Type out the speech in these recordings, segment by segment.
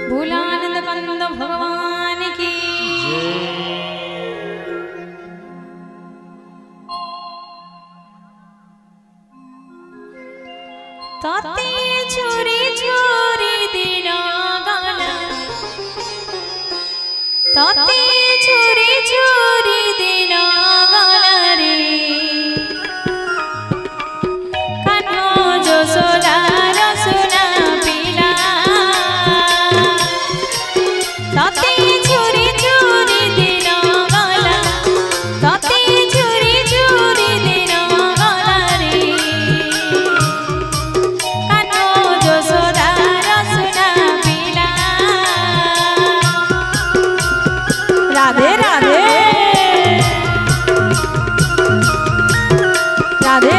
भोलानंद कंद भगवान की ताते छोरी छोरी दिना गाना ताते छोरी छोरी दिना गाना रे कान्हो जसोदा रसुना पिला ताते छोरी छोरी दिना गाना ताते छोरी छोरी दिना गाना रे कान्हो जसोदा रसुना पिला राधे राधे राधे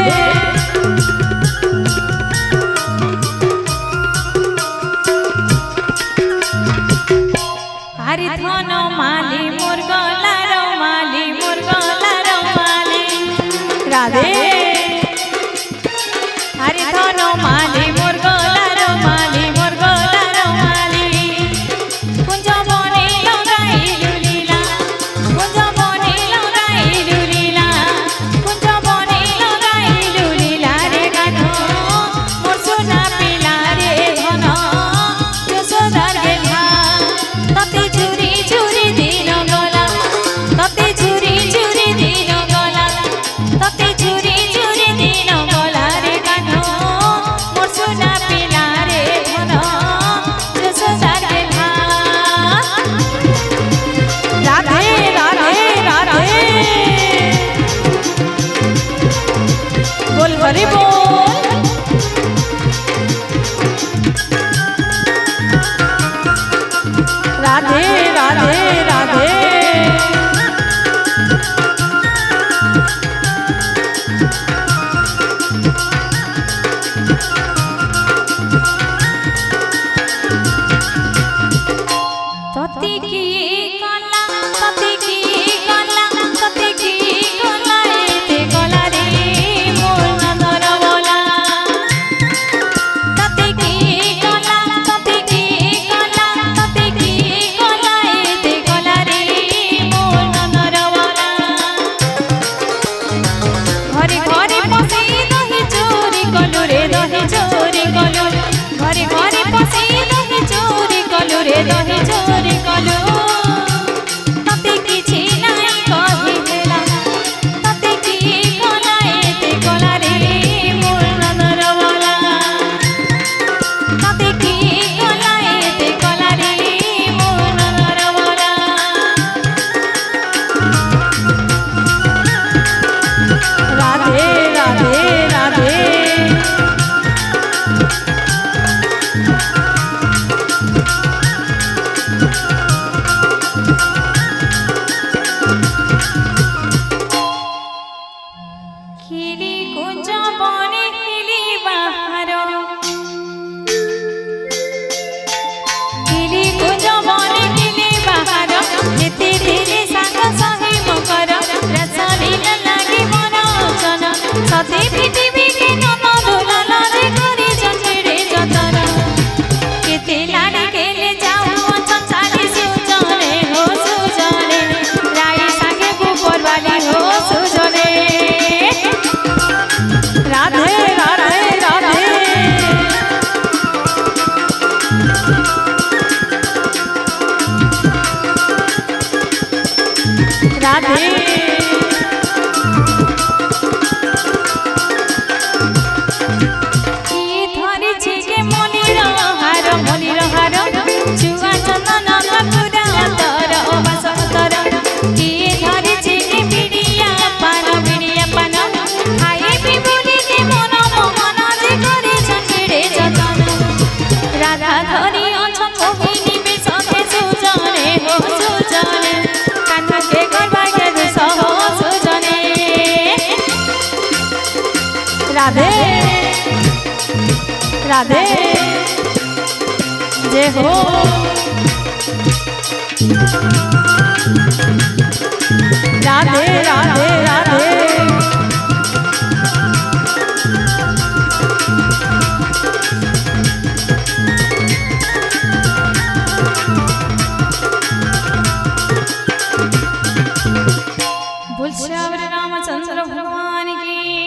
हरि धन माली मोर गलार माली राधे हरि धन माली मोर गलार माली कुंज बने लगाइलु लीला कुंज बने लगाइलु लीला कुंज बने लगाइलु लीला रे गानो मोर सोना पिला रे धन यशोदार गेला ताते चुरी चुरी दिन गला ताते चुरी चुरी दिन गला ताते चुरी चुरी दिन गला रे गानो मोर सोना पिला रे धन यशोदार गेला राधे राधे राधे बोल हरि बोल राधे राधे राधे तते की कला तते की कला तते की कला एते कला रे मोर नंदन बोला तते की कला तते की कला तते की कला एते कला रे मोर नंदन बोला घरे घरे पसी दही चोरी कलु रे दही चोरी कलु घरे घरे पसी दही चोरी कलु रे दही चोरी कलु तते किछि नाही कहि हेला तते की कला एते कला रे मोर नंदन बोला तते की कला एते कला रे मोर नंदन बोला राधे राधे राधे खिली कुंज बने खिली बाहर खिली कुंज बने खिली बाहर एते धीरे साग सही मकर रसलीला लागी मन चन सते पृथ्वी के नन दुलाल रे करी जंजीरे जतन केते लाड़ी केले जाऊ चंचाली सुजने हो सुजने राई सागे गोबर वाली हो सुजने राधे राधे राधे राधे की धरिछि के मलिर हार चुआ चंदन कपुरा तर बासतर की धरिछि के बिड़िया पान खाए पिबुली के मन मोहन जे करे छछिड़े जतन राधा धरी अछन मोहिनी बेसखे सुजने हो सुजने कान्हा के गरबा के दुस हो सुजने राधे राधे जे हो राधे राधे राधे श्यावर रामचंद्र भगवान की।